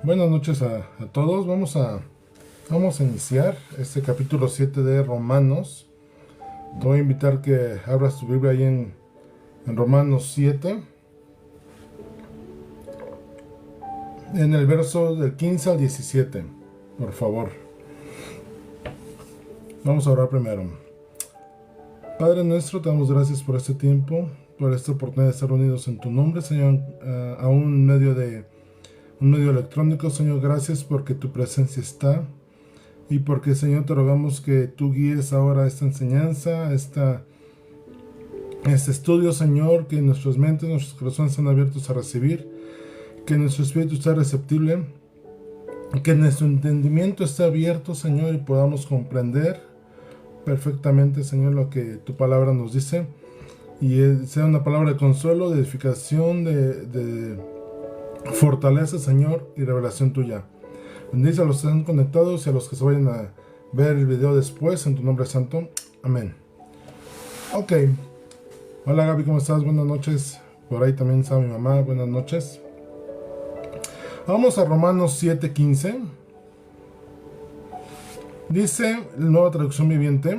Buenas noches a todos. Vamos a iniciar este capítulo 7 de Romanos. Te voy a invitar que abras tu Biblia ahí en Romanos 7, en el verso del 15 al 17, por favor. Vamos a orar primero. Padre nuestro, te damos gracias por este tiempo, por esta oportunidad de estar unidos en tu nombre, Señor, a un medio electrónico. Señor, gracias porque tu presencia está y porque, Señor, te rogamos que tú guíes ahora esta enseñanza, este estudio, Señor, que nuestras mentes, nuestros corazones están abiertos a recibir, que nuestro espíritu esté receptible, que nuestro entendimiento esté abierto, Señor, y podamos comprender perfectamente, Señor, lo que tu palabra nos dice, y sea una palabra de consuelo, de edificación, de fortaleza, Señor, y revelación tuya. Bendice a los que están conectados y a los que se vayan a ver el video después, en tu nombre santo. Amén. Ok. Hola Gaby, ¿cómo estás? Buenas noches. Por ahí también está mi mamá. Buenas noches. Vamos a Romanos 7:15. Dice la Nueva Traducción Viviente: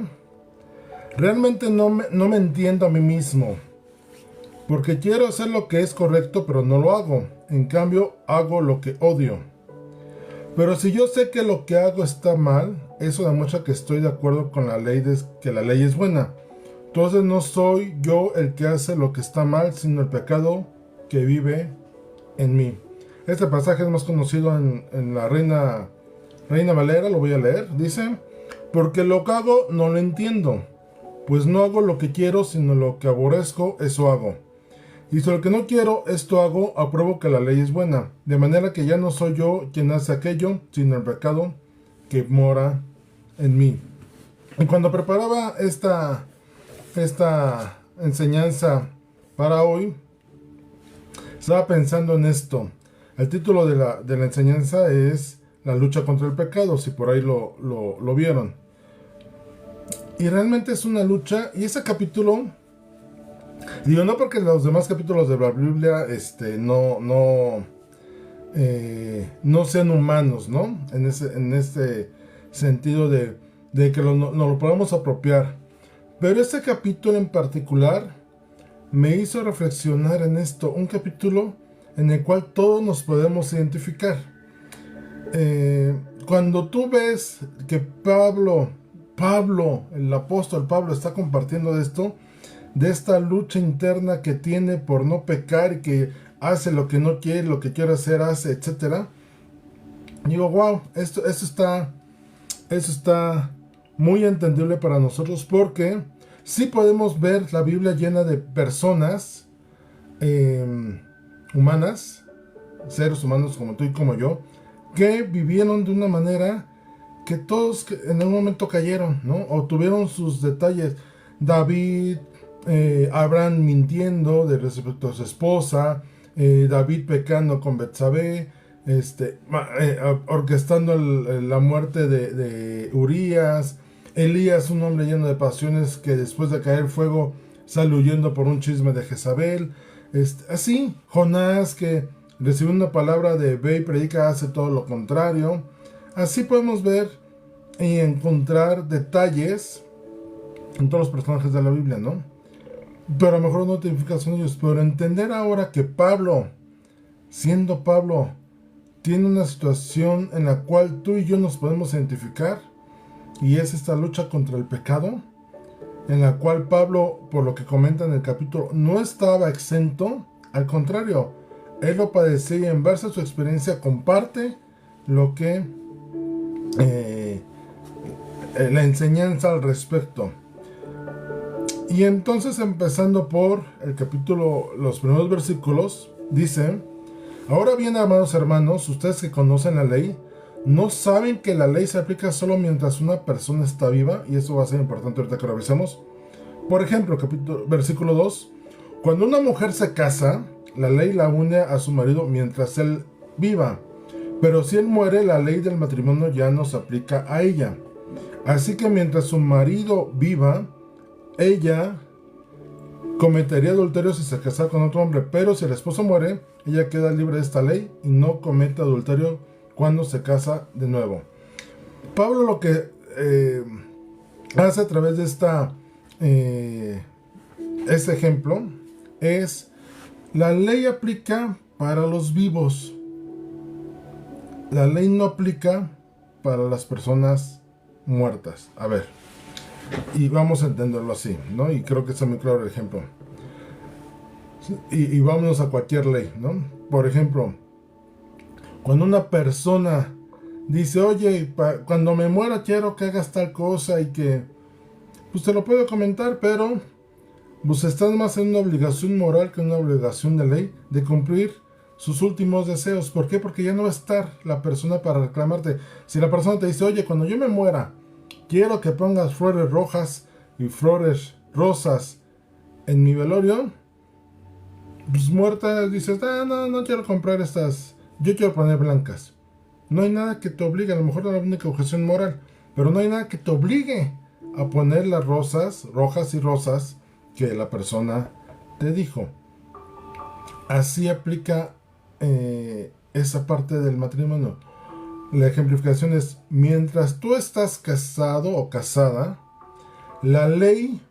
realmente no me entiendo a mí mismo, porque quiero hacer lo que es correcto, pero no lo hago. En cambio, hago lo que odio. Pero si yo sé que lo que hago está mal, eso demuestra que estoy de acuerdo con la ley, que la ley es buena. Entonces no soy yo el que hace lo que está mal, sino el pecado que vive en mí. Este pasaje es más conocido en la Reina Valera, lo voy a leer. Dice: porque lo que hago no lo entiendo, pues no hago lo que quiero, sino lo que aborrezco, eso hago. Y si lo que no quiero, esto hago, apruebo que la ley es buena. De manera que ya no soy yo quien hace aquello, sino el pecado que mora en mí. Y cuando preparaba esta enseñanza para hoy, estaba pensando en esto. El título de la enseñanza es La lucha contra el pecado, si por ahí lo vieron. Y realmente es una lucha, y ese capítulo, digo, no porque los demás capítulos de la Biblia no sean humanos, ¿no? En este sentido de que no lo podamos apropiar. Pero este capítulo en particular me hizo reflexionar en esto. Un capítulo en el cual todos nos podemos identificar. Cuando tú ves que Pablo, el apóstol Pablo, está compartiendo de esto, de esta lucha interna que tiene por no pecar y que hace lo que no quiere, lo que quiere hacer, hace, etc. Digo, wow, esto está muy entendible para nosotros, porque sí podemos ver la Biblia llena de personas humanas, seres humanos como tú y como yo, que vivieron de una manera que todos en algún momento cayeron, ¿no? O tuvieron sus detalles. David, Abraham mintiendo de respecto a su esposa, David pecando con Betsabé, orquestando la muerte de Urías, Elías, un hombre lleno de pasiones que después de caer fuego sale huyendo por un chisme de Jezabel, así, Jonás, que recibe una palabra de ve y predica, hace todo lo contrario. Así podemos ver y encontrar detalles en todos los personajes de la Biblia, ¿no? Pero a lo mejor no te identificas con ellos. Pero entender ahora que Pablo, siendo Pablo, tiene una situación en la cual tú y yo nos podemos identificar, y es esta lucha contra el pecado, en la cual Pablo, por lo que comenta en el capítulo, no estaba exento. Al contrario, él lo padecía, y en base a su experiencia comparte lo que la enseñanza al respecto. Y entonces, empezando por el capítulo, los primeros versículos, dice: ahora bien, amados hermanos, ustedes que conocen la ley, ¿no saben que la ley se aplica solo mientras una persona está viva? Y eso va a ser importante ahorita que lo revisemos. Por ejemplo, versículo 2: cuando una mujer se casa, la ley la une a su marido mientras él viva. Pero si él muere, la ley del matrimonio ya no se aplica a ella. Así que mientras su marido viva, ella cometería adulterio si se casara con otro hombre. Pero si el esposo muere, ella queda libre de esta ley y no comete adulterio cuando se casa de nuevo. Pablo lo que hace a través de este ejemplo es: la ley aplica para los vivos, la ley no aplica para las personas muertas. A ver, y vamos a entenderlo así, ¿no? Y creo que está muy claro el ejemplo. Y vámonos a cualquier ley, ¿no? Por ejemplo, cuando una persona dice: oye, cuando me muera quiero que hagas tal cosa, y que pues te lo puedo comentar, pero pues estás más en una obligación moral que en una obligación de ley de cumplir sus últimos deseos. ¿Por qué? Porque ya no va a estar la persona para reclamarte. Si la persona te dice: oye, cuando yo me muera quiero que pongas flores rojas y flores rosas en mi velorio, pues muerta dices: no quiero comprar estas, yo quiero poner blancas. No hay nada que te obligue, a lo mejor es la única objeción moral, pero no hay nada que te obligue a poner las rosas rojas y rosas que la persona te dijo. Así aplica esa parte del matrimonio. La ejemplificación es: mientras tú estás casado o casada, la ley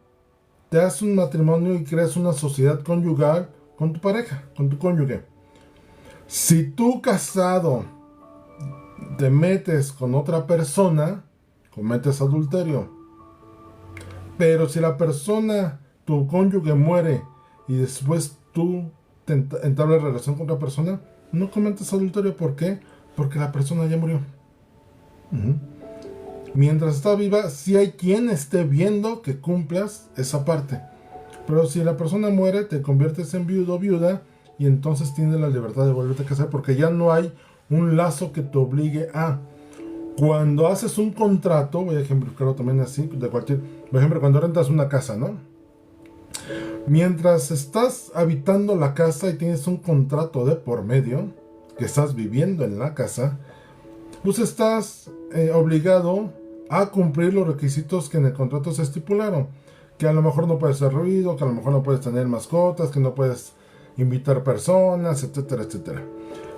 te hace un matrimonio y creas una sociedad conyugal con tu pareja, con tu cónyuge. Si tú casado te metes con otra persona, cometes adulterio. Pero si la persona, tu cónyuge, muere y después tú entablas relación con otra persona, no cometes adulterio. ¿Por qué? Porque la persona ya murió. Mientras está viva, sí hay quien esté viendo que cumplas esa parte. Pero si la persona muere, te conviertes en viudo o viuda, y entonces tienes la libertad de volverte a casar, porque ya no hay un lazo que te obligue a. Cuando haces un contrato, voy a ejemplificarlo también así, de cualquier, por ejemplo, cuando rentas una casa, ¿no? Mientras estás habitando la casa y tienes un contrato de por medio, que estás viviendo en la casa, pues estás obligado a cumplir los requisitos que en el contrato se estipularon. Que a lo mejor no puedes hacer ruido, que a lo mejor no puedes tener mascotas, que no puedes invitar personas, etcétera, etcétera.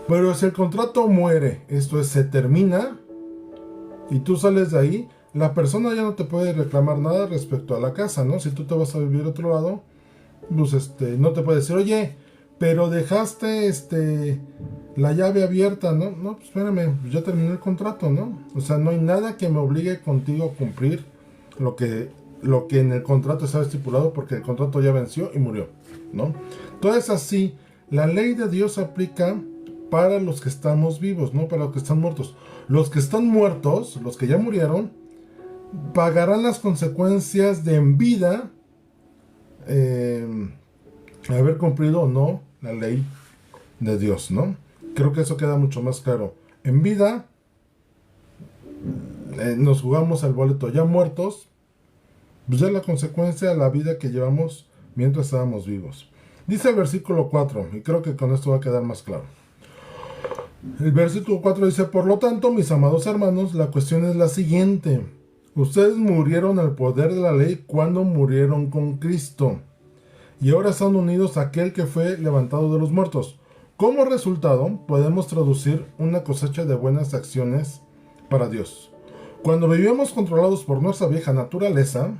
Pero si el contrato muere, esto es, se termina, y tú sales de ahí, la persona ya no te puede reclamar nada respecto a la casa, ¿no? Si tú te vas a vivir a otro lado, pues no te puede decir: oye, pero dejaste la llave abierta, ¿no? No, pues espérame, ya terminé el contrato, ¿no? O sea, no hay nada que me obligue contigo a cumplir lo que en el contrato estaba estipulado, porque el contrato ya venció y murió, ¿no? Entonces, así, la ley de Dios aplica para los que estamos vivos, no para los que están muertos. Los que están muertos, los que ya murieron, pagarán las consecuencias de en vida haber cumplido o no la ley de Dios, ¿no? Creo que eso queda mucho más claro. En vida nos jugamos al boleto. Ya muertos, pues ya la consecuencia de la vida que llevamos mientras estábamos vivos. Dice el versículo 4, y creo que con esto va a quedar más claro. El versículo 4 dice: por lo tanto, mis amados hermanos, la cuestión es la siguiente. Ustedes murieron al poder de la ley cuando murieron con Cristo, y ahora están unidos a aquel que fue levantado de los muertos. Como resultado, podemos traducir una cosecha de buenas acciones para Dios. Cuando vivíamos controlados por nuestra vieja naturaleza,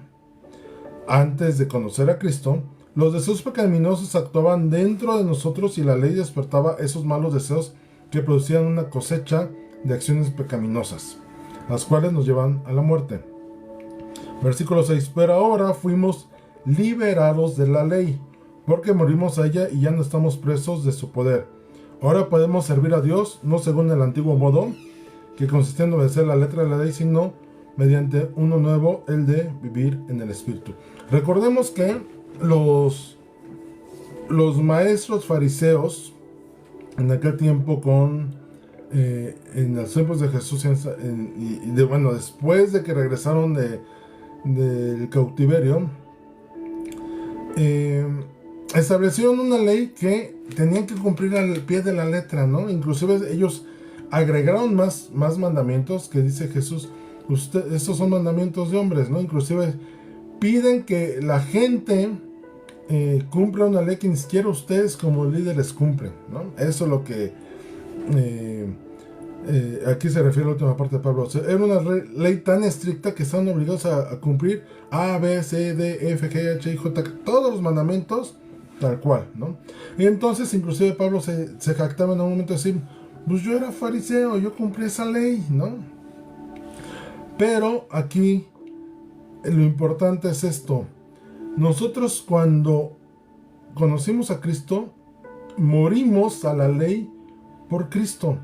antes de conocer a Cristo, los deseos pecaminosos actuaban dentro de nosotros, y la ley despertaba esos malos deseos que producían una cosecha de acciones pecaminosas, las cuales nos llevan a la muerte. Versículo 6. Pero ahora fuimos liberados de la ley, porque morimos a ella y ya no estamos presos de su poder. Ahora podemos servir a Dios, no según el antiguo modo, que consistía en obedecer la letra de la ley, sino mediante uno nuevo, el de vivir en el Espíritu. Recordemos que los maestros fariseos en aquel tiempo, en los tiempos de Jesús, después de que regresaron del cautiverio, establecieron una ley que tenían que cumplir al pie de la letra, ¿no? Inclusive ellos agregaron más mandamientos que dice Jesús: estos son mandamientos de hombres, ¿no? Inclusive piden que la gente cumpla una ley que ni siquiera ustedes como líderes cumplen, ¿no? Eso es lo que Aquí se refiere a la última parte de Pablo. O sea, era una ley tan estricta que estaban obligados a cumplir A, B, C, D, F, G, H, I, J, K, todos los mandamientos, tal cual, ¿no? Y entonces, inclusive Pablo se jactaba en un momento de decir, pues yo era fariseo, yo cumplí esa ley, ¿no? Pero aquí lo importante es esto. Nosotros cuando conocimos a Cristo, morimos a la ley por Cristo.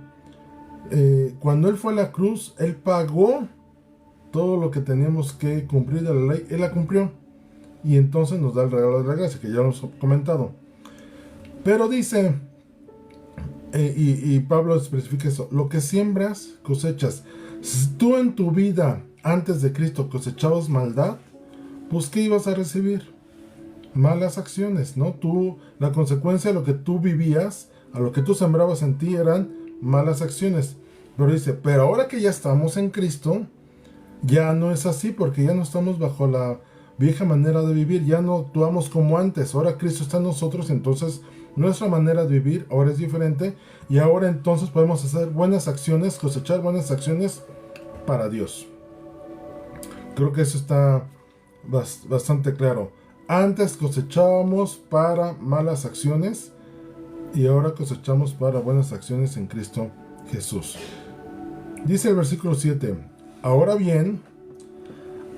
Cuando Él fue a la cruz, Él pagó todo lo que teníamos que cumplir de la ley, Él la cumplió. Y entonces nos da el regalo de la gracia, que ya lo hemos comentado. Pero dice, y Pablo especifica eso, lo que siembras, cosechas. Si tú en tu vida, antes de Cristo, cosechabas maldad, pues ¿qué ibas a recibir? Malas acciones, ¿no? La consecuencia de lo que tú vivías, a lo que tú sembrabas en ti eran malas acciones. Pero dice, pero ahora que ya estamos en Cristo, ya no es así, porque ya no estamos bajo la vieja manera de vivir, ya no actuamos como antes. Ahora Cristo está en nosotros, entonces nuestra manera de vivir ahora es diferente, y ahora entonces podemos hacer buenas acciones, cosechar buenas acciones para Dios. Creo que eso está bastante claro. Antes cosechábamos para malas acciones y ahora cosechamos para buenas acciones en Cristo Jesús. Dice el versículo 7, ahora bien,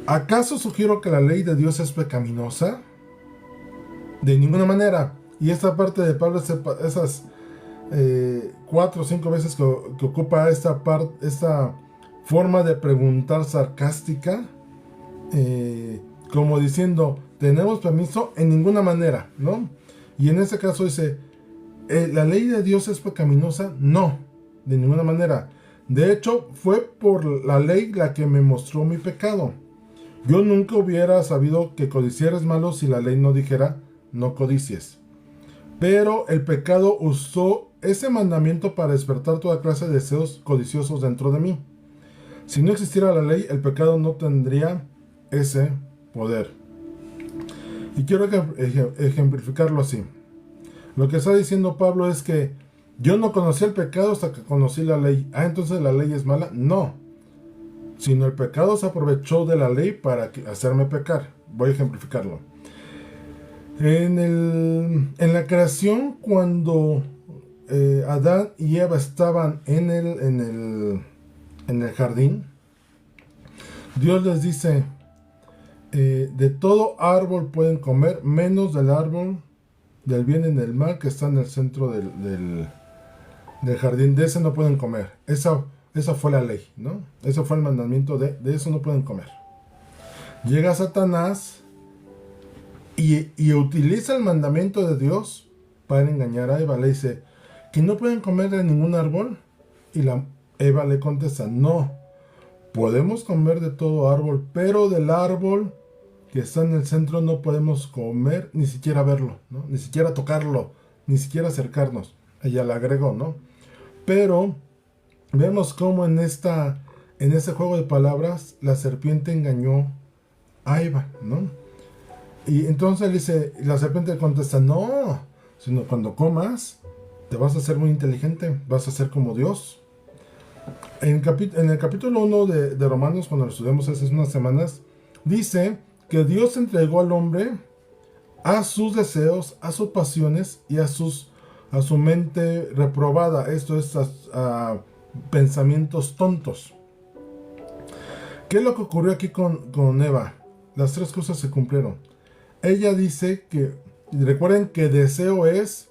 ¿acaso sugiero que la ley de Dios es pecaminosa? De ninguna manera. Y esta parte de Pablo, esas 4 o 5 veces que ocupa esta forma de preguntar sarcástica, como diciendo, ¿tenemos permiso? En ninguna manera, ¿no? Y en ese caso dice, ¿la ley de Dios es pecaminosa? No, de ninguna manera. De hecho, fue por la ley la que me mostró mi pecado. Yo nunca hubiera sabido que codiciar es malo si la ley no dijera, no codicies. Pero el pecado usó ese mandamiento para despertar toda clase de deseos codiciosos dentro de mí. Si no existiera la ley, el pecado no tendría ese poder. Y quiero ejemplificarlo así. Lo que está diciendo Pablo es que yo no conocí el pecado hasta que conocí la ley. Ah, entonces la ley es mala. No. Sino el pecado se aprovechó de la ley para hacerme pecar. Voy a ejemplificarlo. En la creación, cuando Adán y Eva estaban en el jardín, Dios les dice, de todo árbol pueden comer, menos del árbol del bien y del mal que está en el centro del jardín. De ese no pueden comer. Esa fue la ley, ¿no? Ese fue el mandamiento de eso no pueden comer. Llega Satanás y utiliza el mandamiento de Dios para engañar a Eva. Le dice que no pueden comer de ningún árbol. Y Eva le contesta, no, podemos comer de todo árbol, pero del árbol que está en el centro no podemos comer, ni siquiera verlo, ¿no? Ni siquiera tocarlo, ni siquiera acercarnos. Ella le agregó, ¿no? Pero vemos cómo en ese juego de palabras la serpiente engañó a Eva, ¿no? Y entonces dice, la serpiente contesta, no, sino cuando comas te vas a hacer muy inteligente, vas a ser como Dios. En el capítulo 1 de Romanos, cuando lo estudiamos hace unas semanas, dice que Dios entregó al hombre a sus deseos, a sus pasiones y a su mente reprobada. Esto es a pensamientos tontos. ¿Qué es lo que ocurrió aquí con Eva? Las 3 cosas se cumplieron. Ella dice que, recuerden que deseo es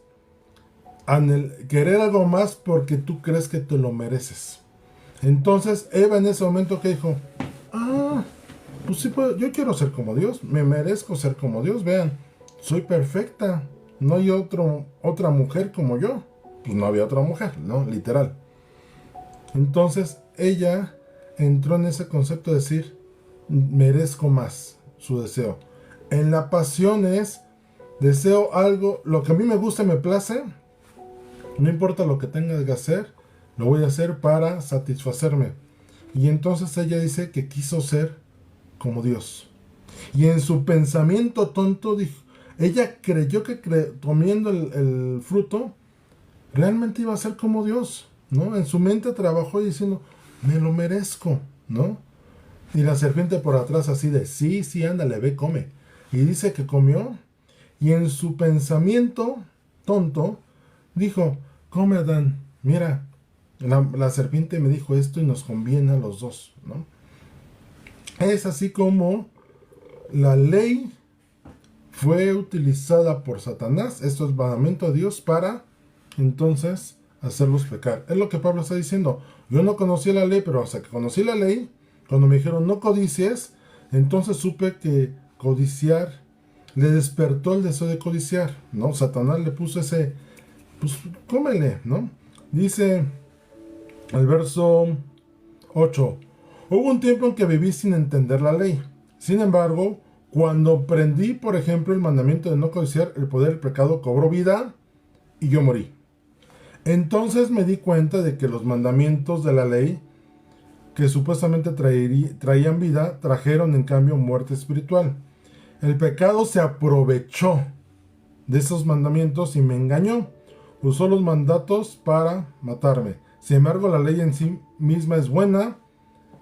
querer algo más porque tú crees que te lo mereces. Entonces Eva en ese momento que dijo, pues sí, yo quiero ser como Dios, me merezco ser como Dios, vean, soy perfecta, no hay otra mujer como yo. Pues no había otra mujer, ¿no? Literal. Entonces ella entró en ese concepto de decir, merezco más, su deseo. En la pasión es, deseo algo, lo que a mí me gusta y me place, no importa lo que tenga que hacer, lo voy a hacer para satisfacerme. Y entonces ella dice que quiso ser como Dios. Y en su pensamiento tonto, ella creyó que comiendo el fruto, realmente iba a ser como Dios. ¿no? En su mente trabajó diciendo, me lo merezco, ¿no? Y la serpiente por atrás así de, sí, sí, ándale, ve, come. Y dice que comió, y en su pensamiento tonto, dijo, come Adán, mira, la serpiente me dijo esto y nos conviene a los dos, ¿no? Es así como la ley fue utilizada por Satanás, esto es mandamiento de Dios, para entonces hacerlos pecar. Es lo que Pablo está diciendo. Yo no conocía la ley, pero hasta que conocí la ley, cuando me dijeron no codicies, entonces supe que codiciar le despertó el deseo de codiciar, ¿no? Satanás le puso ese, pues cómele, ¿no? Dice el verso 8, hubo un tiempo en que viví sin entender la ley. Sin embargo, cuando aprendí, por ejemplo, el mandamiento de no codiciar, el poder del pecado cobró vida y yo morí. Entonces me di cuenta de que los mandamientos de la ley, que supuestamente traían vida, trajeron en cambio muerte espiritual. El pecado se aprovechó de esos mandamientos y me engañó. Usó los mandatos para matarme. Sin embargo, la ley en sí misma es buena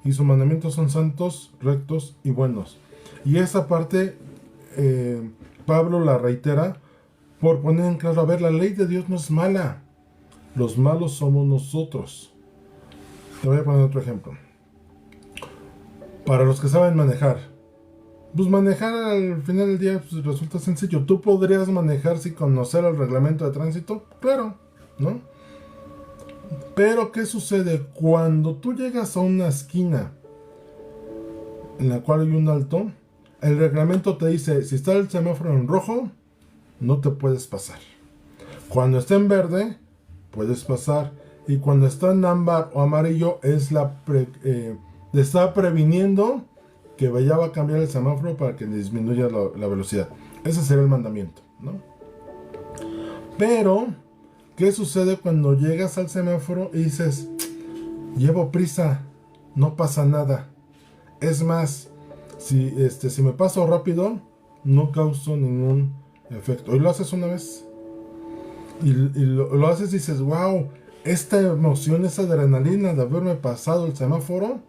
y sus mandamientos son santos, rectos y buenos. Y esa parte Pablo la reitera por poner en claro, a ver, la ley de Dios no es mala. Los malos somos nosotros. Te voy a poner otro ejemplo. Para los que saben manejar. Pues manejar al final del día pues, resulta sencillo. ¿Tú podrías manejar sin conocer el reglamento de tránsito? Claro, ¿no? Pero ¿qué sucede? Cuando tú llegas a una esquina en la cual hay un alto, el reglamento te dice, si está el semáforo en rojo, no te puedes pasar. Cuando está en verde, puedes pasar. Y cuando está en ámbar o amarillo, es te está previniendo que ya va a cambiar el semáforo para que disminuya la velocidad. Ese sería el mandamiento, ¿no? Pero, ¿qué sucede cuando llegas al semáforo y dices, llevo prisa, no pasa nada? Es más, si me paso rápido, no causo ningún efecto. Y lo haces una vez. Y lo haces y dices, wow, esta emoción, esa adrenalina de haberme pasado el semáforo,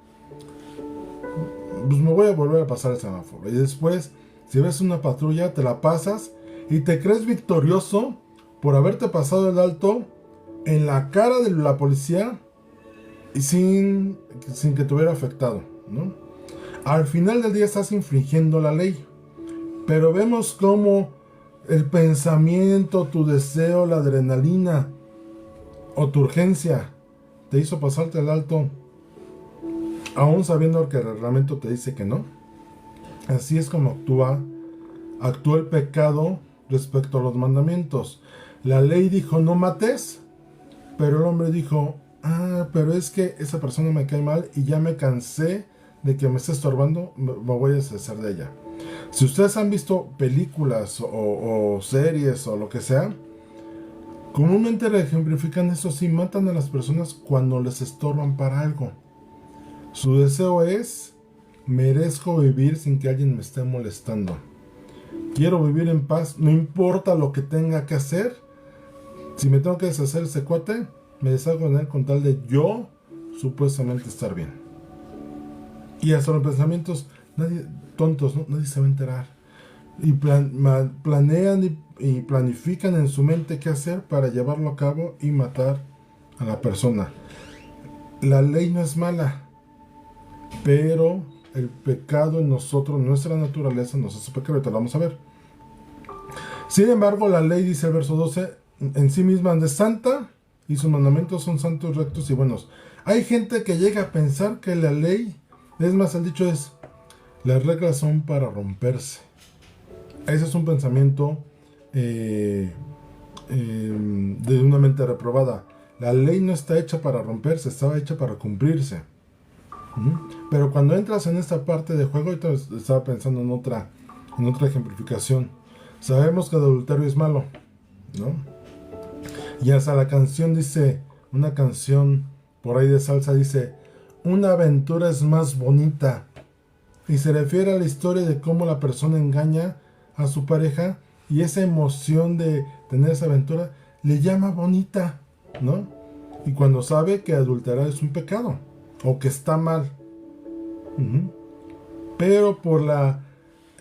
pues me voy a volver a pasar el semáforo. Y después, si ves una patrulla, te la pasas y te crees victorioso por haberte pasado el alto en la cara de la policía y sin que te hubiera afectado, ¿no? Al final del día estás infringiendo la ley. Pero vemos cómo el pensamiento, tu deseo, la adrenalina o tu urgencia te hizo pasarte el alto, aún sabiendo que el reglamento te dice que no. Así es como actúa el pecado respecto a los mandamientos. La ley dijo no mates, pero el hombre dijo, pero es que esa persona me cae mal y ya me cansé de que me esté estorbando, me voy a deshacer de ella. Si ustedes han visto películas o series o lo que sea, comúnmente le ejemplifican eso así, matan a las personas cuando les estorban para algo. Su deseo es, merezco vivir sin que alguien me esté molestando. Quiero vivir en paz, no importa lo que tenga que hacer. Si me tengo que deshacer ese cuate, me deshago de él con tal de yo supuestamente estar bien. Y hasta los pensamientos tontos, ¿no? Nadie se va a enterar. Y planean y planifican en su mente qué hacer para llevarlo a cabo y matar a la persona. La ley no es mala, pero el pecado en nosotros, nuestra naturaleza, nos hace pecar. Ahorita lo vamos a ver. Sin embargo, la ley, dice el verso 12, en sí misma es santa y sus mandamientos son santos, rectos y buenos. Hay gente que llega a pensar que la ley, es más, el dicho es, las reglas son para romperse. Ese es un pensamiento de una mente reprobada. La ley no está hecha para romperse, estaba hecha para cumplirse. Pero cuando entras en esta parte de juego, ahorita estaba pensando en otra ejemplificación. Sabemos que el adulterio es malo, ¿no? Y hasta la canción dice, una canción por ahí de salsa dice, una aventura es más bonita. Y se refiere a la historia de cómo la persona engaña a su pareja y esa emoción de tener esa aventura le llama bonita, ¿no? y cuando sabe que adulterar es un pecado o que está mal. Ujú. Pero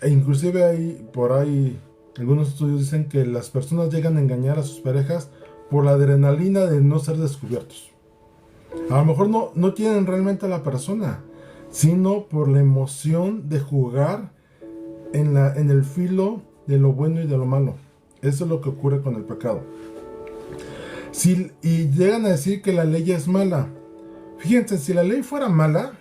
inclusive por ahí algunos estudios dicen que las personas llegan a engañar a sus parejas por la adrenalina de no ser descubiertos. A lo mejor no quieren realmente a la persona, sino por la emoción de jugar en el filo de lo bueno y de lo malo. Eso es lo que ocurre con el pecado. Y llegan a decir que la ley es mala. Fíjense, si la ley fuera mala,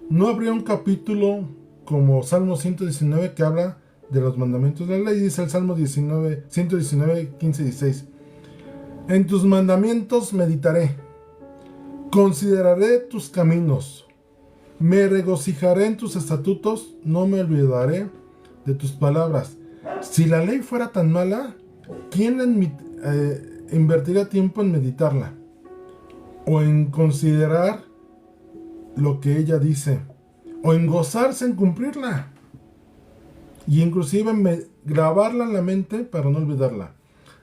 no habría un capítulo como Salmo 119 que habla de los mandamientos de la ley. Dice el Salmo 119, 15 y 16. En tus mandamientos meditaré, consideraré tus caminos, me regocijaré en tus estatutos, no me olvidaré de tus palabras. Si la ley fuera tan mala, ¿quién invertiría tiempo en meditarla? O en considerar lo que ella dice, o en gozarse en cumplirla, y inclusive grabarla en la mente para no olvidarla.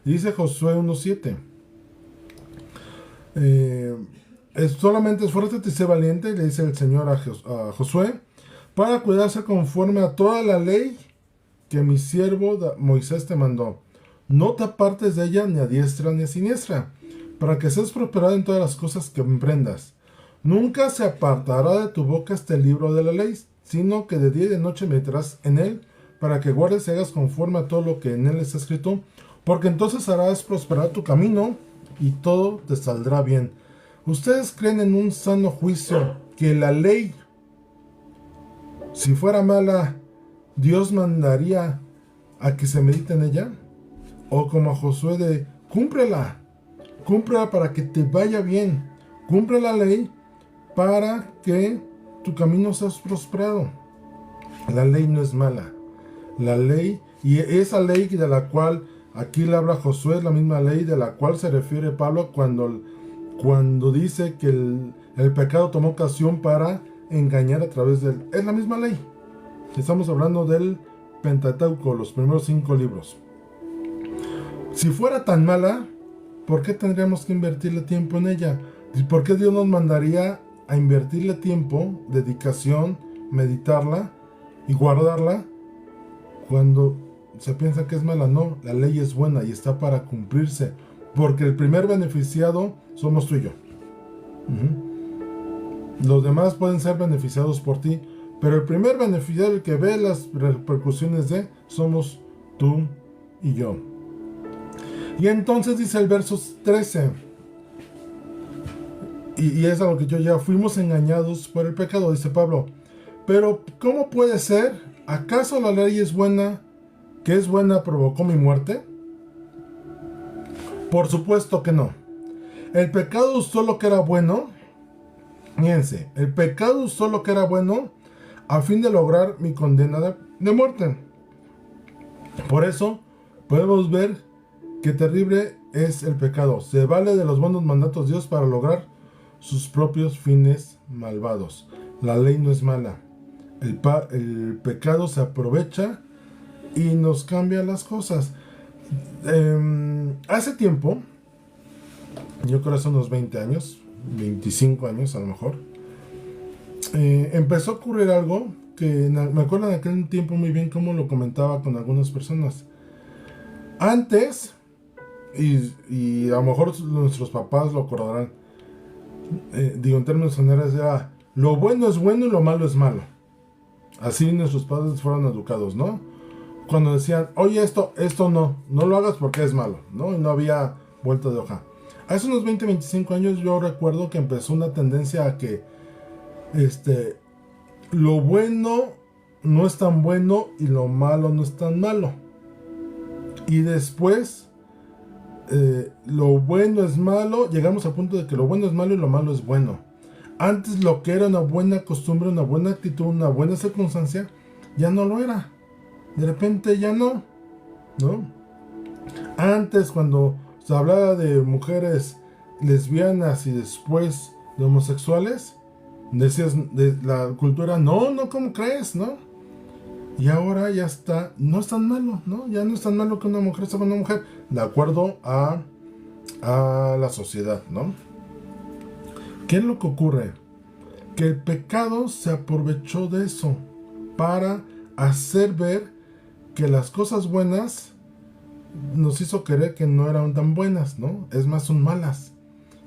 Dice Josué 1:7. Solamente esfuérzate y sé valiente, le dice el Señor a Josué, para cuidarse conforme a toda la ley que mi siervo Moisés te mandó. No te apartes de ella ni a diestra ni a siniestra, para que seas prosperado en todas las cosas que emprendas. Nunca se apartará de tu boca este libro de la ley, sino que de día y de noche meditarás en él, para que guardes y hagas conforme a todo lo que en él está escrito, porque entonces harás prosperar tu camino y todo te saldrá bien. ¿Ustedes creen en un sano juicio que la ley, si fuera mala, Dios mandaría a que se medite en ella? O como a Josué de, cúmprela para que te vaya bien, cumple la ley para que tu camino sea prosperado. La ley no es mala. La ley, y esa ley de la cual aquí le habla Josué, es la misma ley de la cual se refiere Pablo cuando dice que el pecado tomó ocasión para engañar a través de él. Es la misma ley. Estamos hablando del Pentateuco, los primeros 5 libros. Si fuera tan mala, ¿por qué tendríamos que invertirle tiempo en ella? ¿Por qué Dios nos mandaría a invertirle tiempo, dedicación, meditarla y guardarla cuando se piensa que es mala? No, la ley es buena y está para cumplirse, porque el primer beneficiado somos tú y yo. Los demás pueden ser beneficiados por ti, pero el primer beneficiado, el que ve las repercusiones somos tú y yo. Y entonces dice el verso 13, y es a lo que yo ya fuimos engañados por el pecado, dice Pablo. Pero ¿cómo puede ser? ¿Acaso la ley es buena, que es buena provocó mi muerte? Por supuesto que no. El pecado usó lo que era bueno. Fíjense, el pecado usó lo que era bueno a fin de lograr mi condena de muerte. Por eso podemos ver qué terrible es el pecado. Se vale de los buenos mandatos de Dios para lograr sus propios fines malvados. La ley no es mala. El pecado se aprovecha y nos cambia las cosas. Hace tiempo, yo creo hace unos 20 años, 25 años a lo mejor, empezó a ocurrir algo que me acuerdo de aquel tiempo muy bien cómo lo comentaba con algunas personas. Antes, y a lo mejor nuestros papás lo acordarán, digo en términos generales, era lo bueno es bueno y lo malo es malo. Así nuestros padres fueron educados, ¿no? Cuando decían, oye, esto no lo hagas porque es malo, ¿no? Y no había vuelta de hoja. Hace unos 20, 25 años yo recuerdo que empezó una tendencia a que lo bueno no es tan bueno y lo malo no es tan malo. Y después lo bueno es malo, llegamos al punto de que lo bueno es malo y lo malo es bueno. Antes lo que era una buena costumbre, una buena actitud, una buena circunstancia, ya no lo era. De repente ya no, ¿no? Antes cuando se hablaba de mujeres lesbianas y después de homosexuales, decías de la cultura, no, ¿cómo crees, no? Y ahora ya está, no es tan malo, ¿no? Ya no es tan malo que una mujer sea una mujer, de acuerdo a la sociedad, ¿no? ¿Qué es lo que ocurre? Que el pecado se aprovechó de eso para hacer ver que las cosas buenas nos hizo creer que no eran tan buenas, ¿no? Es más, son malas.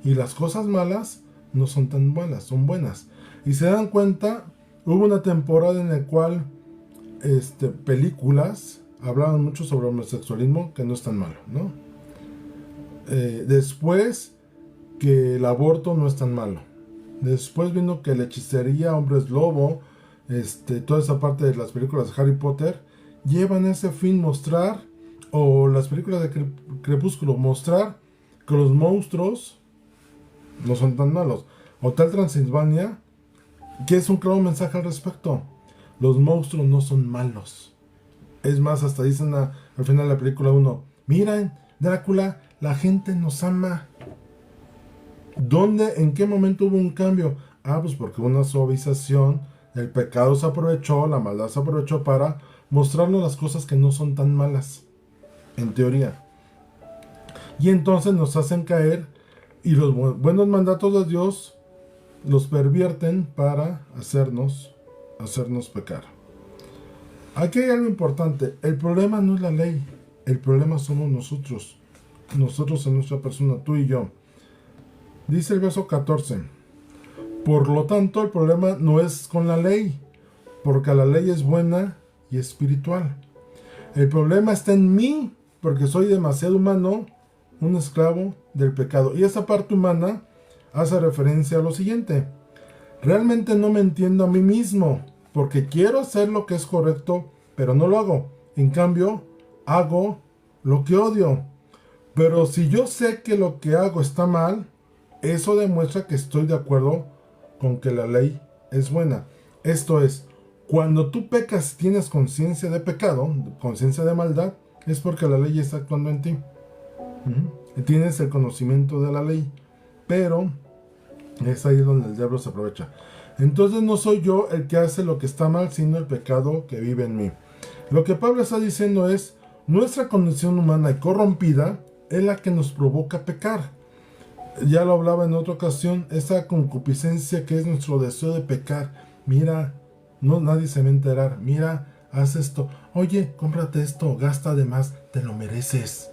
Y las cosas malas no son tan malas, son buenas. Y se dan cuenta, hubo una temporada en la cual películas hablaban mucho sobre homosexualismo, que no es tan malo, ¿no? Después que el aborto no es tan malo. Después vino que la hechicería, hombres lobo, toda esa parte de las películas de Harry Potter, llevan ese fin mostrar, o las películas de Crepúsculo, mostrar que los monstruos no son tan malos. Hotel Transilvania, que es un claro mensaje al respecto. Los monstruos no son malos. Es más, hasta dicen al final de la película 1, miren, Drácula, la gente nos ama. ¿Dónde, en qué momento hubo un cambio? Pues porque hubo una suavización, el pecado se aprovechó, la maldad se aprovechó para mostrarnos las cosas que no son tan malas, en teoría. Y entonces nos hacen caer y los buenos mandatos de Dios los pervierten para hacernos pecar. Aquí hay algo importante. El problema no es la ley, el problema somos nosotros en nuestra persona, tú y yo. Dice el verso 14, por lo tanto el problema no es con la ley, porque la ley es buena y espiritual. El problema está en mí, porque soy demasiado humano, un esclavo del pecado. Y esa parte humana hace referencia a lo siguiente: realmente no me entiendo a mí mismo, porque quiero hacer lo que es correcto, pero no lo hago. En cambio, hago lo que odio. Pero si yo sé que lo que hago está mal, eso demuestra que estoy de acuerdo con que la ley es buena. Esto es, cuando tú pecas, tienes conciencia de pecado, conciencia de maldad, es porque la ley está actuando en ti. Tienes el conocimiento de la ley, pero es ahí donde el diablo se aprovecha. Entonces no soy yo el que hace lo que está mal, sino el pecado que vive en mí. Lo que Pablo está diciendo es, nuestra condición humana y corrompida es la que nos provoca pecar. Ya lo hablaba en otra ocasión, esa concupiscencia que es nuestro deseo de pecar. Mira, no, nadie se va a enterar. Mira, haz esto. Oye, cómprate esto, gasta de más, te lo mereces.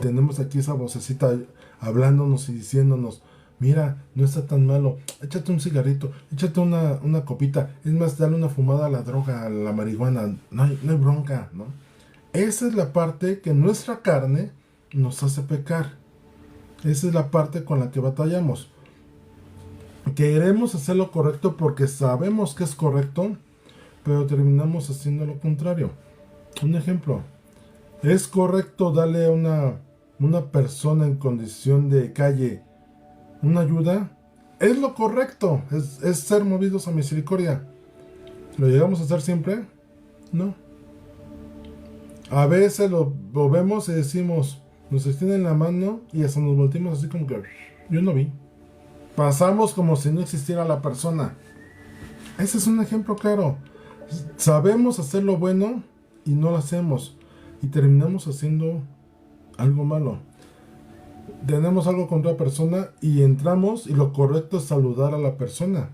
Tenemos aquí esa vocecita hablándonos y diciéndonos, mira, no está tan malo, échate un cigarrito, échate una copita, es más, dale una fumada a la droga, a la marihuana, no hay bronca, ¿no? Esa es la parte que nuestra carne nos hace pecar. Esa es la parte con la que batallamos. Queremos hacer lo correcto porque sabemos que es correcto, pero terminamos haciendo lo contrario. Un ejemplo, ¿es correcto darle a una persona en condición de calle una ayuda? Es lo correcto, es ser movidos a misericordia. ¿Lo llegamos a hacer siempre? No. A veces lo vemos y decimos, nos extienden la mano y hasta nos volteamos así como que yo no vi. Pasamos como si no existiera la persona. Ese es un ejemplo claro. Sabemos hacer lo bueno y no lo hacemos. Y terminamos haciendo algo malo. Tenemos algo con otra persona y entramos y lo correcto es saludar a la persona.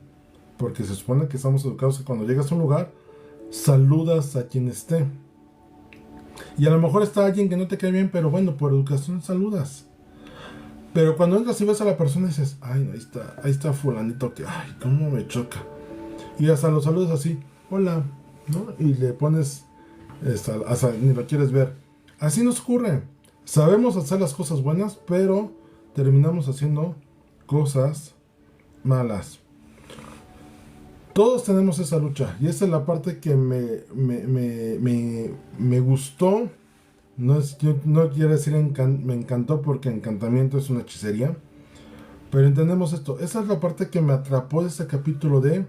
Porque se supone que estamos educados que cuando llegas a un lugar, saludas a quien esté. Y a lo mejor está alguien que no te cae bien, pero bueno, por educación saludas. Pero cuando entras y ves a la persona dices, ay, ahí está fulanito que, ay, cómo me choca. Y hasta los saludas así, hola, ¿no? Y le pones, hasta ni lo quieres ver. Así nos ocurre. Sabemos hacer las cosas buenas, pero terminamos haciendo cosas malas. Todos tenemos esa lucha y esa es la parte que me gustó. No quiero decir me encantó porque encantamiento es una hechicería. Pero entendemos esto. Esa es la parte que me atrapó de ese capítulo de...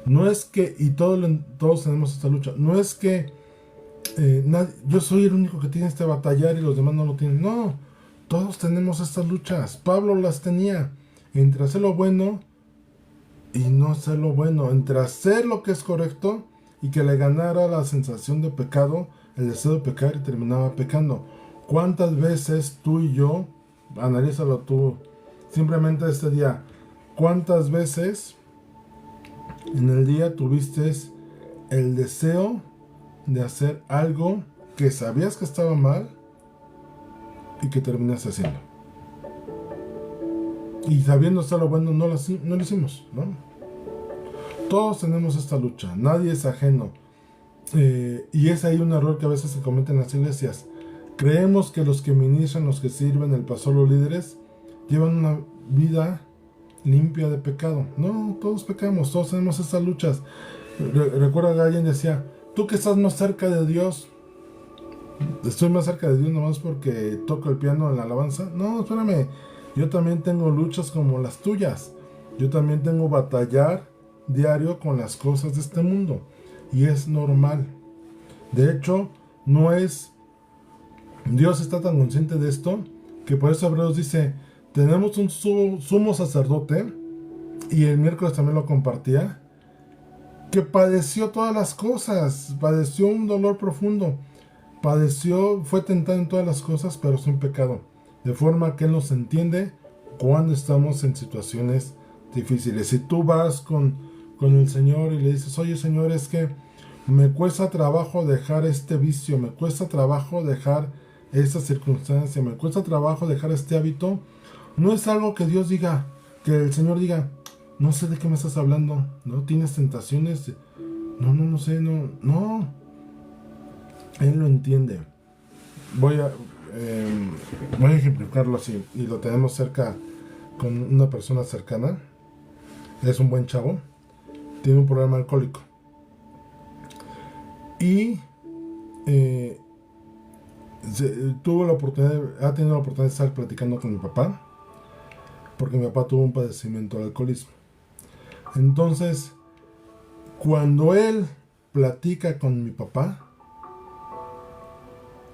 no es que... Y todos tenemos esta lucha. No es que... yo soy el único que tiene este batallar y los demás no lo tienen. No. Todos tenemos estas luchas. Pablo las tenía. Entre hacer lo bueno... y no hacer lo bueno, entre hacer lo que es correcto y que le ganara la sensación de pecado, el deseo de pecar y terminaba pecando. ¿Cuántas veces tú y yo, analízalo tú, simplemente este día, ¿cuántas veces en el día tuviste el deseo de hacer algo que sabías que estaba mal y que terminaste haciendo? Y sabiendo estar lo bueno, no lo hicimos, ¿no? Todos tenemos esta lucha, nadie es ajeno. Y es ahí un error que a veces se comete en las iglesias. Creemos que los que ministran, los que sirven, el pastor, los líderes, llevan una vida limpia de pecado. No, todos pecamos, todos tenemos estas luchas. Recuerda que alguien decía, tú que estás más cerca de Dios, estoy más cerca de Dios nomás porque toco el piano en la alabanza. No, espérame, yo también tengo luchas como las tuyas. Yo también tengo batallar diario con las cosas de este mundo. Y es normal. De hecho, Dios está tan consciente de esto que por eso Hebreos dice, tenemos un sumo sacerdote, y el miércoles también lo compartía, que padeció todas las cosas, padeció un dolor profundo, fue tentado en todas las cosas, pero sin pecado, de forma que Él nos entiende cuando estamos en situaciones difíciles. Si tú vas con el Señor y le dices, oye Señor, es que me cuesta trabajo dejar este vicio, me cuesta trabajo dejar esta circunstancia, me cuesta trabajo dejar este hábito, no es algo que Dios diga, que el Señor diga, no sé de qué me estás hablando, ¿no? ¿Tienes tentaciones? No sé, no. Él lo entiende. Voy a ejemplificarlo así, y lo tenemos cerca con una persona cercana. Es un buen chavo, tiene un problema alcohólico. Y ha tenido la oportunidad de estar platicando con mi papá, porque mi papá tuvo un padecimiento de alcoholismo. Entonces, cuando él platica con mi papá,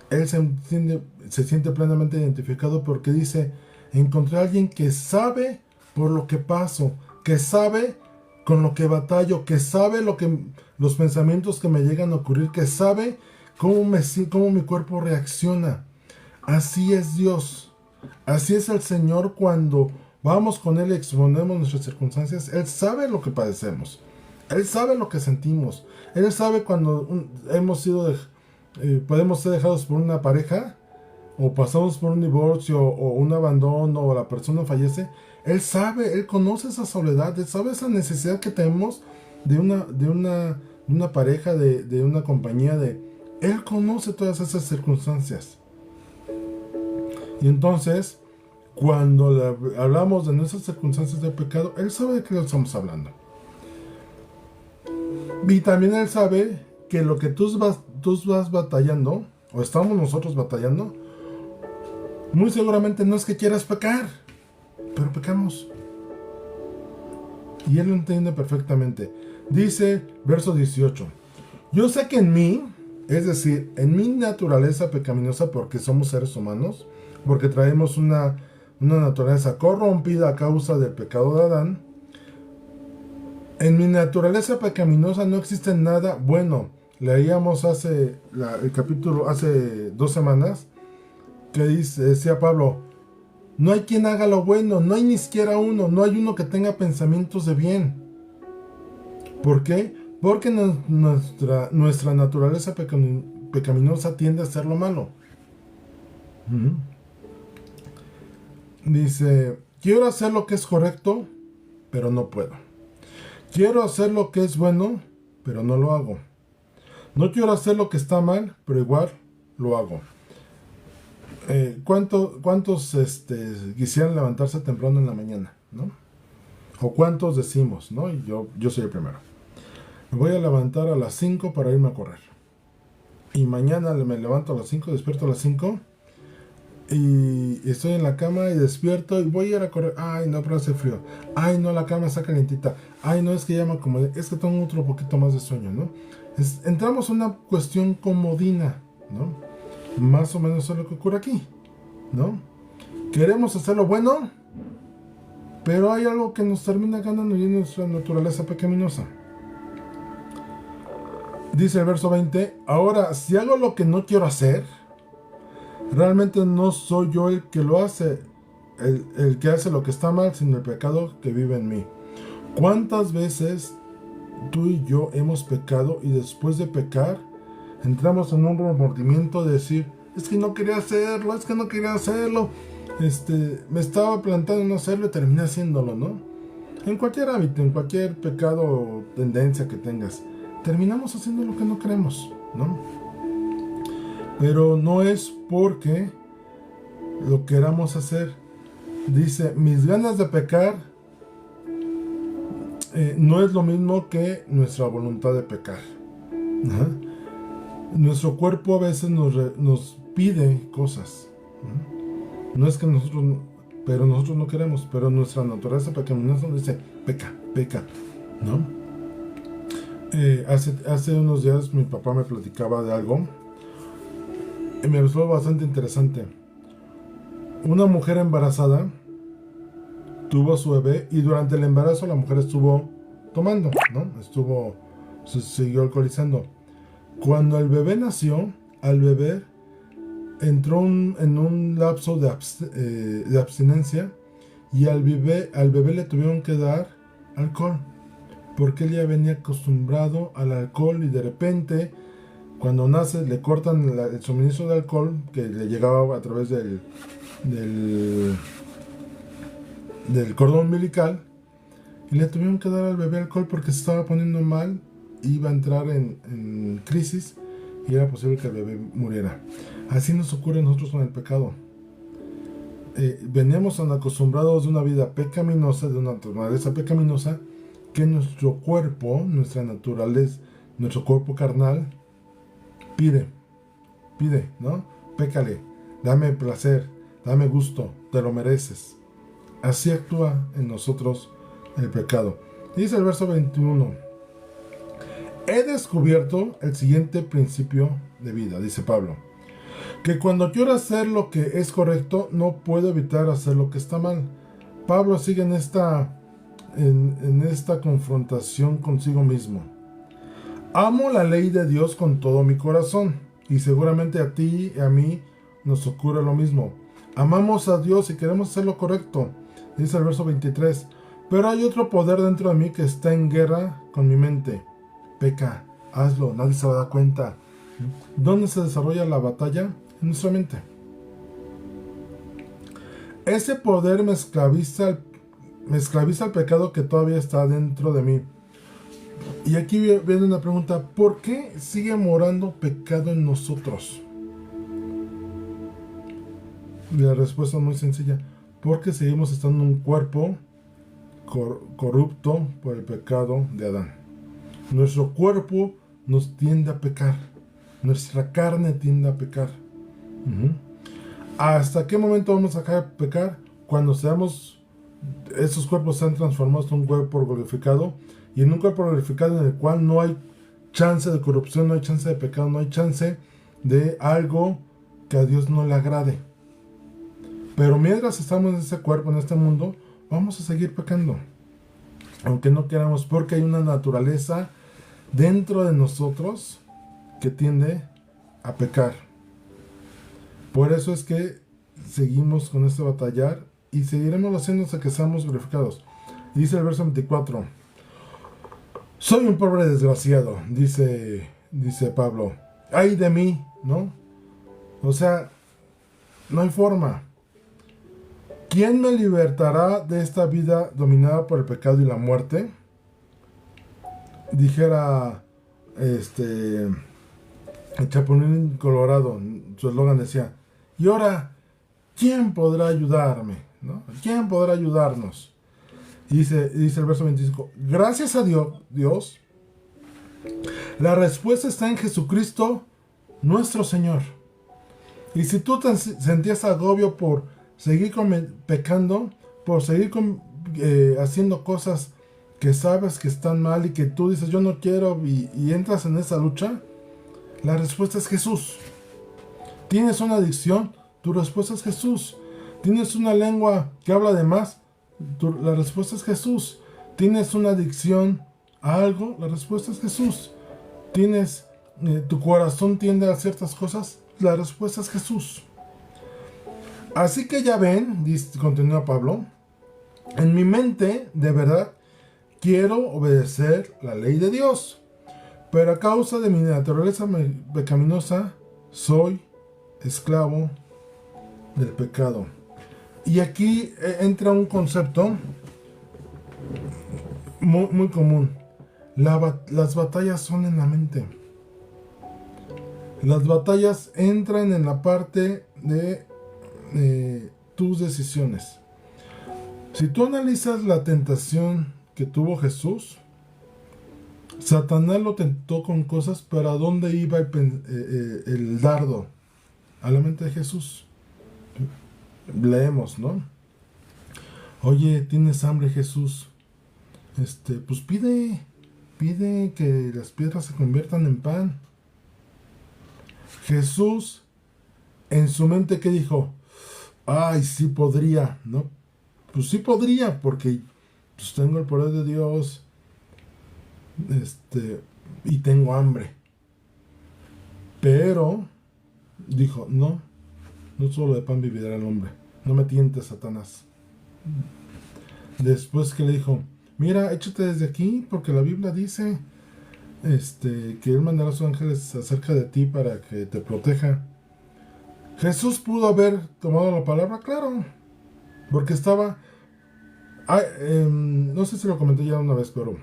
él se siente plenamente identificado, porque dice, encontré a alguien que sabe por lo que paso, que sabe con lo que batallo, que sabe los pensamientos que me llegan a ocurrir, que sabe cómo mi cuerpo reacciona. Así es Dios, así es el Señor. Cuando vamos con Él y exponemos nuestras circunstancias, Él sabe lo que padecemos, Él sabe lo que sentimos, Él sabe cuando podemos ser dejados por una pareja, o pasamos por un divorcio, o un abandono, o la persona fallece. Él sabe, Él conoce esa soledad, Él sabe esa necesidad que tenemos de una pareja, de una compañía. Él conoce todas esas circunstancias. Y entonces, cuando hablamos de nuestras circunstancias de pecado, Él sabe de qué le estamos hablando. Y también Él sabe que lo que tú vas batallando, o estamos nosotros batallando, muy seguramente no es que quieras pecar, pero pecamos. Y Él lo entiende perfectamente. Dice, verso 18, yo sé que en mí, es decir, en mi naturaleza pecaminosa, porque somos seres humanos, porque traemos una naturaleza corrompida a causa del pecado de Adán, en mi naturaleza pecaminosa no existe nada bueno. Leíamos el capítulo hace 2 semanas, que decía Pablo, no hay quien haga lo bueno, no hay ni siquiera uno, no hay uno que tenga pensamientos de bien. ¿Por qué? Porque nuestra naturaleza pecaminosa tiende a hacer lo malo. Dice, quiero hacer lo que es correcto, pero no puedo. Quiero hacer lo que es bueno, pero no lo hago. No quiero hacer lo que está mal, pero igual lo hago. ¿Cuántos quisieran levantarse temprano en la mañana, ¿no? O cuántos decimos, ¿no? Y yo soy el primero. Me voy a levantar a las 5 para irme a correr. Y mañana me levanto a las 5, despierto a las 5. Y estoy en la cama y despierto y voy a ir a correr. Ay, no, pero hace frío. Ay, no, la cama está calientita. Ay, no, es que ya me acomodé. Es que tengo otro poquito más de sueño, ¿no? Entramos en una cuestión comodina, ¿no? Más o menos es lo que ocurre aquí, ¿no? Queremos hacer lo bueno, pero hay algo que nos termina ganando y es nuestra naturaleza pecaminosa. Dice el verso 20, ahora, si hago lo que no quiero hacer, realmente no soy yo el que lo hace, el que hace lo que está mal, sino el pecado que vive en mí. ¿Cuántas veces tú y yo hemos pecado y después de pecar entramos en un remordimiento de decir, es que no quería hacerlo, me estaba plantando en no hacerlo y terminé haciéndolo, ¿no? En cualquier hábito, en cualquier pecado o tendencia que tengas, terminamos haciendo lo que no queremos, ¿no? Pero no es porque lo queramos hacer. Dice, mis ganas de pecar no es lo mismo que nuestra voluntad de pecar. Ajá. Nuestro cuerpo a veces nos pide cosas. No es que nosotros no queremos, pero nuestra naturaleza pecaminosa nos dice, peca, ¿no? Hace unos días mi papá me platicaba de algo y me resultó bastante interesante. Una mujer embarazada tuvo a su bebé y durante el embarazo la mujer estuvo tomando, ¿no? Siguió alcoholizando. Cuando el bebé nació, al bebé entró en un lapso de abstinencia y al bebé le tuvieron que dar alcohol porque él ya venía acostumbrado al alcohol y de repente cuando nace le cortan el suministro de alcohol que le llegaba a través del cordón umbilical y le tuvieron que dar al bebé alcohol porque se estaba poniendo mal, iba a entrar en crisis y era posible que el bebé muriera. Así nos ocurre a nosotros con el pecado. Veníamos tan acostumbrados de una vida pecaminosa, de una naturaleza pecaminosa, que nuestro cuerpo, nuestra naturaleza, nuestro cuerpo carnal pide, ¿no? Pécale, dame placer, dame gusto, te lo mereces. Así actúa en nosotros el pecado. Dice el verso 21. He descubierto el siguiente principio de vida, dice Pablo, que cuando quiero hacer lo que es correcto, no puedo evitar hacer lo que está mal. Pablo sigue en esta confrontación consigo mismo. Amo la ley de Dios con todo mi corazón, y seguramente a ti y a mí nos ocurre lo mismo. Amamos a Dios y queremos hacer lo correcto, dice el verso 23, pero hay otro poder dentro de mí que está en guerra con mi mente. Peca, hazlo, nadie se va a dar cuenta. ¿Dónde se desarrolla la batalla? En nuestra mente. Ese poder me esclaviza al pecado que todavía está dentro de mí. Y aquí viene una pregunta, ¿por qué sigue morando pecado en nosotros? Y la respuesta es muy sencilla, porque seguimos estando en un cuerpo corrupto por el pecado de Adán. Nuestro cuerpo nos tiende a pecar, nuestra carne tiende a pecar. ¿Hasta qué momento vamos a dejar de pecar? Cuando esos cuerpos sean transformados en un cuerpo glorificado, y en un cuerpo glorificado en el cual no hay chance de corrupción, no hay chance de pecado, no hay chance de algo que a Dios no le agrade. Pero mientras estamos en ese cuerpo, en este mundo, vamos a seguir pecando, aunque no queramos, porque hay una naturaleza dentro de nosotros que tiende a pecar. Por eso es que seguimos con este batallar y seguiremos haciendo hasta que seamos glorificados. Dice el verso 24, soy un pobre desgraciado, dice Pablo, ay de mí, ¿no? O sea, no hay forma. ¿Quién me libertará de esta vida dominada por el pecado y la muerte? Dijera el Chapulín Colorado, su eslogan decía, y ahora, ¿quién podrá ayudarme? ¿No? ¿Quién podrá ayudarnos? Dice el verso 25, gracias a Dios, la respuesta está en Jesucristo, nuestro Señor. Y si tú te sentías agobio por seguir pecando, por seguir haciendo cosas que sabes que están mal y que tú dices yo no quiero y entras en esa lucha, la respuesta es Jesús. ¿Tienes una adicción? Tu respuesta es Jesús. ¿Tienes una lengua que habla de más? La respuesta es Jesús. ¿Tienes una adicción a algo? La respuesta es Jesús. ¿Tienes tu corazón tiende a ciertas cosas? La respuesta es Jesús. Así que ya ven, continúa Pablo, en mi mente, de verdad, quiero obedecer la ley de Dios, pero a causa de mi naturaleza pecaminosa, soy esclavo del pecado. Y aquí entra un concepto muy común. Las batallas son en la mente. Las batallas entran en la parte de tus decisiones. Si tú analizas la tentación que tuvo Jesús, Satanás lo tentó con cosas, pero ¿a dónde iba el dardo? A la mente de Jesús. Leemos, ¿no? Oye, ¿tienes hambre, Jesús? Pues pide que las piedras se conviertan en pan. Jesús, en su mente, ¿qué dijo? Ay, sí podría, ¿no? Pues sí podría, porque pues tengo el poder de Dios, y tengo hambre. Pero dijo, no solo de pan vivirá el hombre. No me tientes, Satanás. Después que le dijo, mira, échate desde aquí, porque la Biblia dice que Él mandará a sus ángeles acerca de ti para que te proteja. Jesús pudo haber tomado la palabra, claro, porque estaba... no sé si lo comenté ya una vez, pero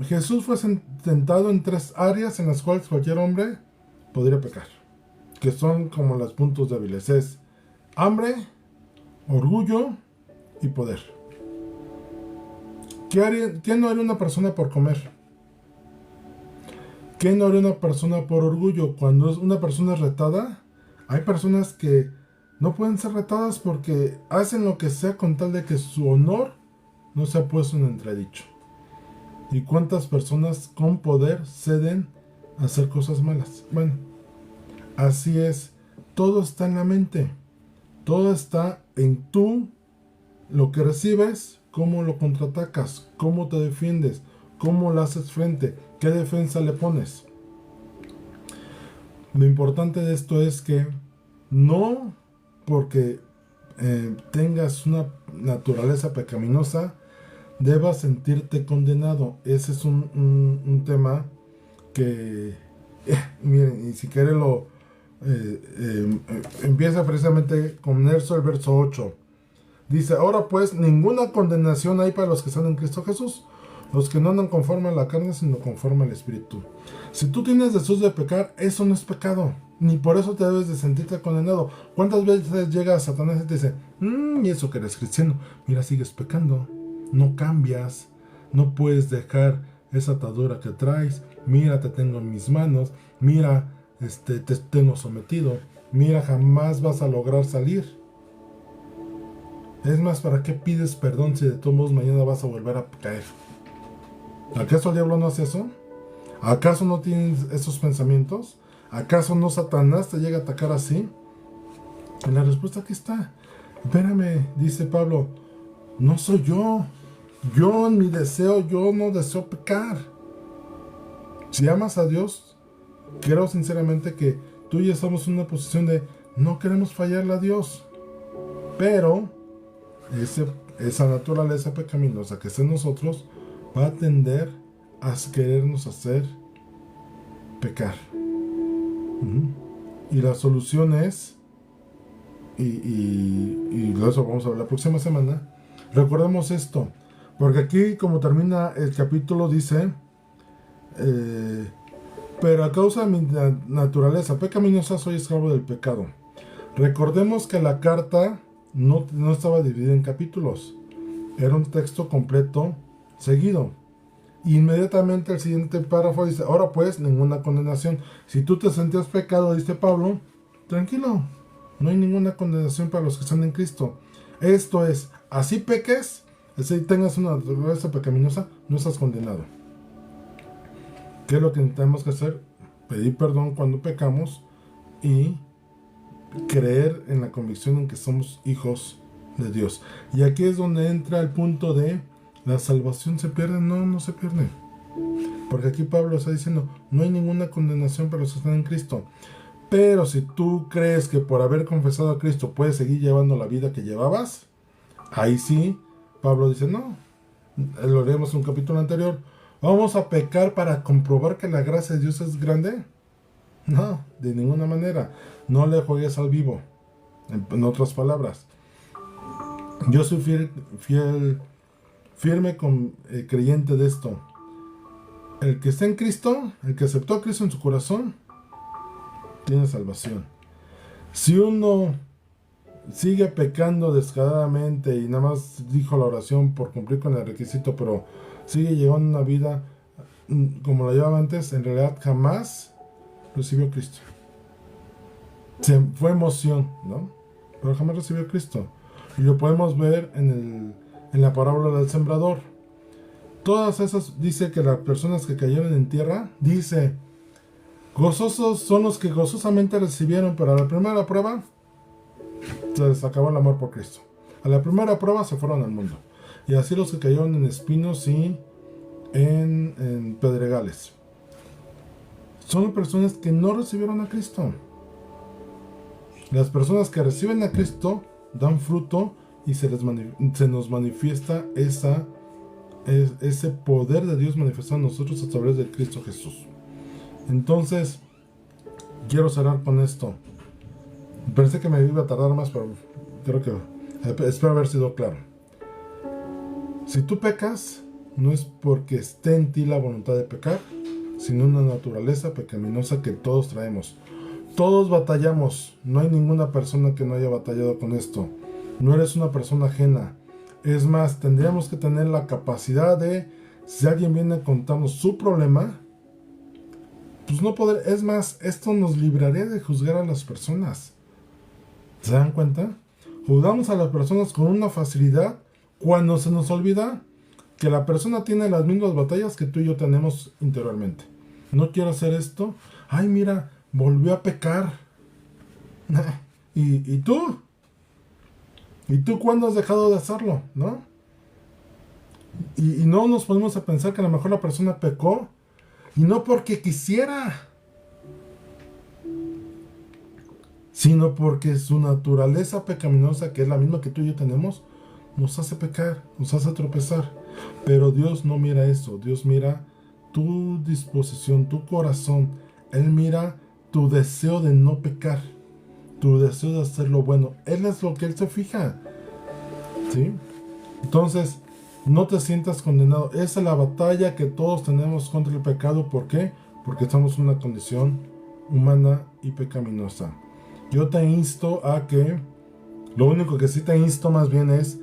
Jesús fue tentado en 3 áreas en las cuales cualquier hombre podría pecar, que son como los puntos débiles. Es hambre, orgullo y poder. ¿Qué no haría una persona por comer? ¿Qué no haría una persona por orgullo? Cuando una persona es retada, hay personas que no pueden ser retadas porque hacen lo que sea con tal de que su honor no sea puesto en entredicho. ¿Y cuántas personas con poder ceden a hacer cosas malas? Bueno, así es. Todo está en la mente. Todo está en tú, lo que recibes, cómo lo contraatacas, cómo te defiendes, cómo le haces frente, qué defensa le pones. Lo importante de esto es que no porque tengas una naturaleza pecaminosa debas sentirte condenado. Ese es un tema que, miren, y si quieren empieza precisamente con el verso 8. Dice, ahora pues, ninguna condenación hay para los que están en Cristo Jesús, los que no andan conforme a la carne, sino conforme al Espíritu. Si tú tienes deseos de pecar, eso no es pecado, ni por eso te debes de sentirte condenado. ¿Cuántas veces llega Satanás y te dice, y eso que eres cristiano, mira, sigues pecando, no cambias, no puedes dejar esa atadura que traes, mira, te tengo en mis manos, mira, te tengo sometido, mira, jamás vas a lograr salir. Es más, ¿para qué pides perdón si de todos modos mañana vas a volver a caer? ¿Acaso el diablo no hace eso? ¿Acaso no tienes esos pensamientos? ¿Acaso no Satanás te llega a atacar así? Y la respuesta aquí está. Espérame, dice Pablo, no soy yo. Yo en mi deseo, yo no deseo pecar. Si amas a Dios, creo sinceramente que tú y yo estamos en una posición de no queremos fallarle a Dios. Pero esa naturaleza pecaminosa que está en nosotros va a tender a querernos hacer pecar. Y la solución es, y de eso vamos a hablar la próxima semana, recordemos esto, porque aquí como termina el capítulo dice, pero a causa de mi naturaleza pecaminosa soy esclavo del pecado. Recordemos que la carta no estaba dividida en capítulos, era un texto completo seguido. Inmediatamente el siguiente párrafo dice, ahora pues, ninguna condenación. Si tú te sentías pecado, dice Pablo, tranquilo, no hay ninguna condenación para los que están en Cristo. Esto es, así peques, así tengas una naturaleza pecaminosa, no estás condenado. ¿Qué es lo que tenemos que hacer? Pedir perdón cuando pecamos y creer en la convicción en que somos hijos de Dios. Y aquí es donde entra el punto de la salvación se pierde. No se pierde, porque aquí Pablo está diciendo no hay ninguna condenación para los que están en Cristo. Pero si tú crees que por haber confesado a Cristo puedes seguir llevando la vida que llevabas, ahí sí, Pablo dice, no, lo leemos en un capítulo anterior, ¿vamos a pecar para comprobar que la gracia de Dios es grande? No, de ninguna manera. No le juegues al vivo. En otras palabras, yo soy firme creyente de esto. El que está en Cristo, el que aceptó a Cristo en su corazón, tiene salvación. Si uno sigue pecando descaradamente y nada más dijo la oración por cumplir con el requisito, pero sigue llevando una vida como la llevaba antes, en realidad jamás recibió a Cristo. Fue emoción, ¿no? Pero jamás recibió a Cristo. Y lo podemos ver en la parábola del sembrador. Todas esas, dice que las personas que cayeron en tierra, dice, gozosos son los que gozosamente recibieron, pero a la primera prueba se les acabó el amor por Cristo. A la primera prueba se fueron al mundo. Y así los que cayeron en espinos y en pedregales. Son personas que no recibieron a Cristo. Las personas que reciben a Cristo dan fruto y se nos manifiesta ese poder de Dios manifestado en nosotros a través de Cristo Jesús. Entonces, quiero cerrar con esto. Pensé que me iba a tardar más, pero creo que espero haber sido claro. Si tú pecas, no es porque esté en ti la voluntad de pecar, sino una naturaleza pecaminosa que todos traemos. Todos batallamos. No hay ninguna persona que no haya batallado con esto. No eres una persona ajena. Es más, tendríamos que tener la capacidad de, si alguien viene a contarnos su problema, pues no poder. Es más, esto nos libraría de juzgar a las personas. ¿Se dan cuenta? Juzgamos a las personas con una facilidad cuando se nos olvida que la persona tiene las mismas batallas que tú y yo tenemos interiormente. No quiero hacer esto. Ay, mira, volvió a pecar. ¿Y tú? ¿Y tú cuándo has dejado de hacerlo? ¿No? Y no nos ponemos a pensar que a lo mejor la persona pecó y no porque quisiera, sino porque su naturaleza pecaminosa, que es la misma que tú y yo tenemos, nos hace pecar, nos hace tropezar. Pero Dios no mira eso. Dios mira tu disposición, tu corazón. Él mira tu deseo de no pecar, tu deseo de hacer lo bueno. Él es lo que Él se fija, ¿sí? Entonces, no te sientas condenado. Esa es la batalla que todos tenemos contra el pecado. ¿Por qué? Porque estamos en una condición humana y pecaminosa. Yo te insto a que, lo único que sí te insto más bien es,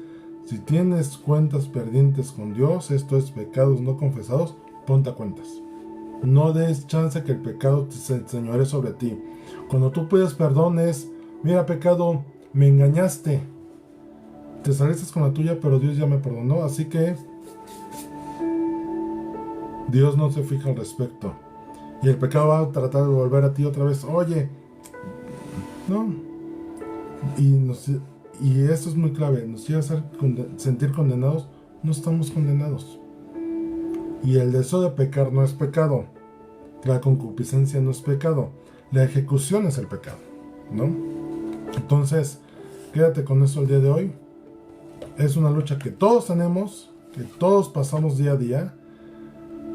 si tienes cuentas pendientes con Dios, esto es pecados no confesados, ponte a cuentas. No des chance que el pecado se enseñoree sobre ti. Cuando tú pides perdón es, mira pecado, me engañaste, te saliste con la tuya, pero Dios ya me perdonó, así que Dios no se fija al respecto. Y el pecado va a tratar de volver a ti otra vez. Oye, no. Y esto es muy clave. Nos quiere hacer sentir condenados. No estamos condenados. Y el deseo de pecar no es pecado. La concupiscencia no es pecado. La ejecución es el pecado, ¿no? Entonces, quédate con eso el día de hoy. Es una lucha que todos tenemos, que todos pasamos día a día.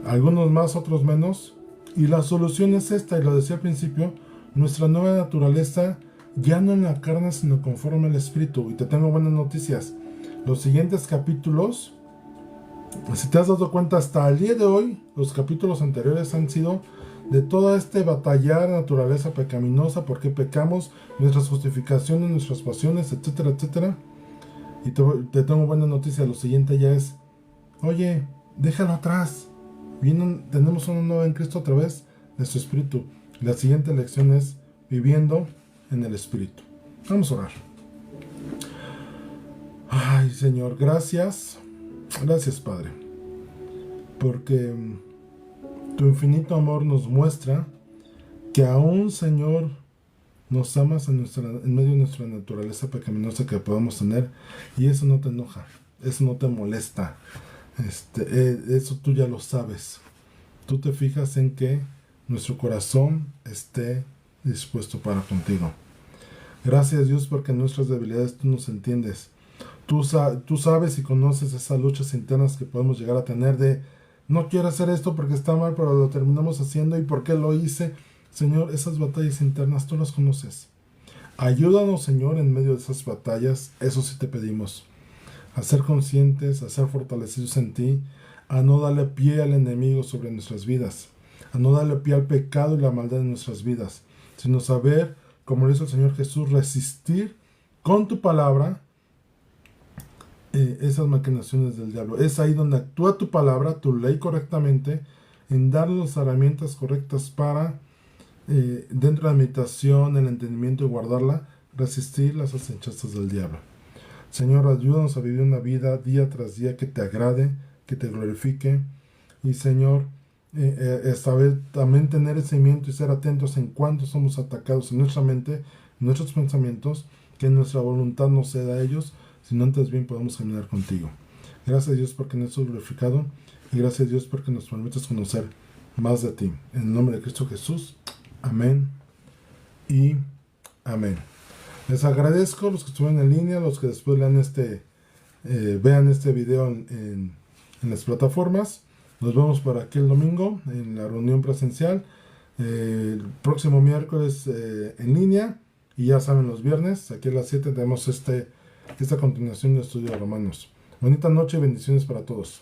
Algunos más, otros menos. Y la solución es esta, y lo decía al principio, nuestra nueva naturaleza, ya no en la carne, sino conforme al Espíritu. Y te tengo buenas noticias. Los siguientes capítulos, si te has dado cuenta, hasta el día de hoy, los capítulos anteriores han sido de toda este batallar naturaleza pecaminosa, por qué pecamos, nuestras justificaciones, nuestras pasiones, etcétera, etcétera. Y te tengo buena noticia. Lo siguiente ya es, oye, déjalo atrás. Tenemos una nueva en Cristo a través de su Espíritu. La siguiente lección es viviendo en el Espíritu. Vamos a orar. Ay, Señor, gracias. Gracias, Padre. Porque tu infinito amor nos muestra que aún, Señor, nos amas en medio de nuestra naturaleza pecaminosa que podemos tener. Y eso no te enoja. Eso no te molesta. Eso tú ya lo sabes. Tú te fijas en que nuestro corazón esté dispuesto para contigo. Gracias Dios porque en nuestras debilidades tú nos entiendes. Tú sabes y conoces esas luchas internas que podemos llegar a tener de no quiero hacer esto porque está mal, pero lo terminamos haciendo y por qué lo hice. Señor, esas batallas internas tú las conoces. Ayúdanos, Señor, en medio de esas batallas, eso sí te pedimos, a ser conscientes, a ser fortalecidos en ti, a no darle pie al enemigo sobre nuestras vidas, a no darle pie al pecado y la maldad en nuestras vidas, sino saber, como lo hizo el Señor Jesús, resistir con tu palabra esas maquinaciones del diablo. Es ahí donde actúa tu palabra, tu ley correctamente, en darle las herramientas correctas para, dentro de la meditación, el entendimiento y guardarla, resistir las acechanzas del diablo. Señor, ayúdanos a vivir una vida día tras día que te agrade, que te glorifique. Y Señor, saber también tener ese seguimiento y ser atentos en cuanto somos atacados en nuestra mente, en nuestros pensamientos, que nuestra voluntad no ceda a ellos, sino antes bien podamos caminar contigo. Gracias Dios porque nos has glorificado y gracias Dios porque nos permites conocer más de ti. En el nombre de Cristo Jesús. Amén y amén. Les agradezco a los que estuvieron en línea, los que después vean este video en las plataformas. Nos vemos por aquí el domingo en la reunión presencial. El próximo miércoles en línea. Y ya saben, los viernes, aquí a las 7 tenemos esta continuación del estudio de Romanos. Bonita noche y bendiciones para todos.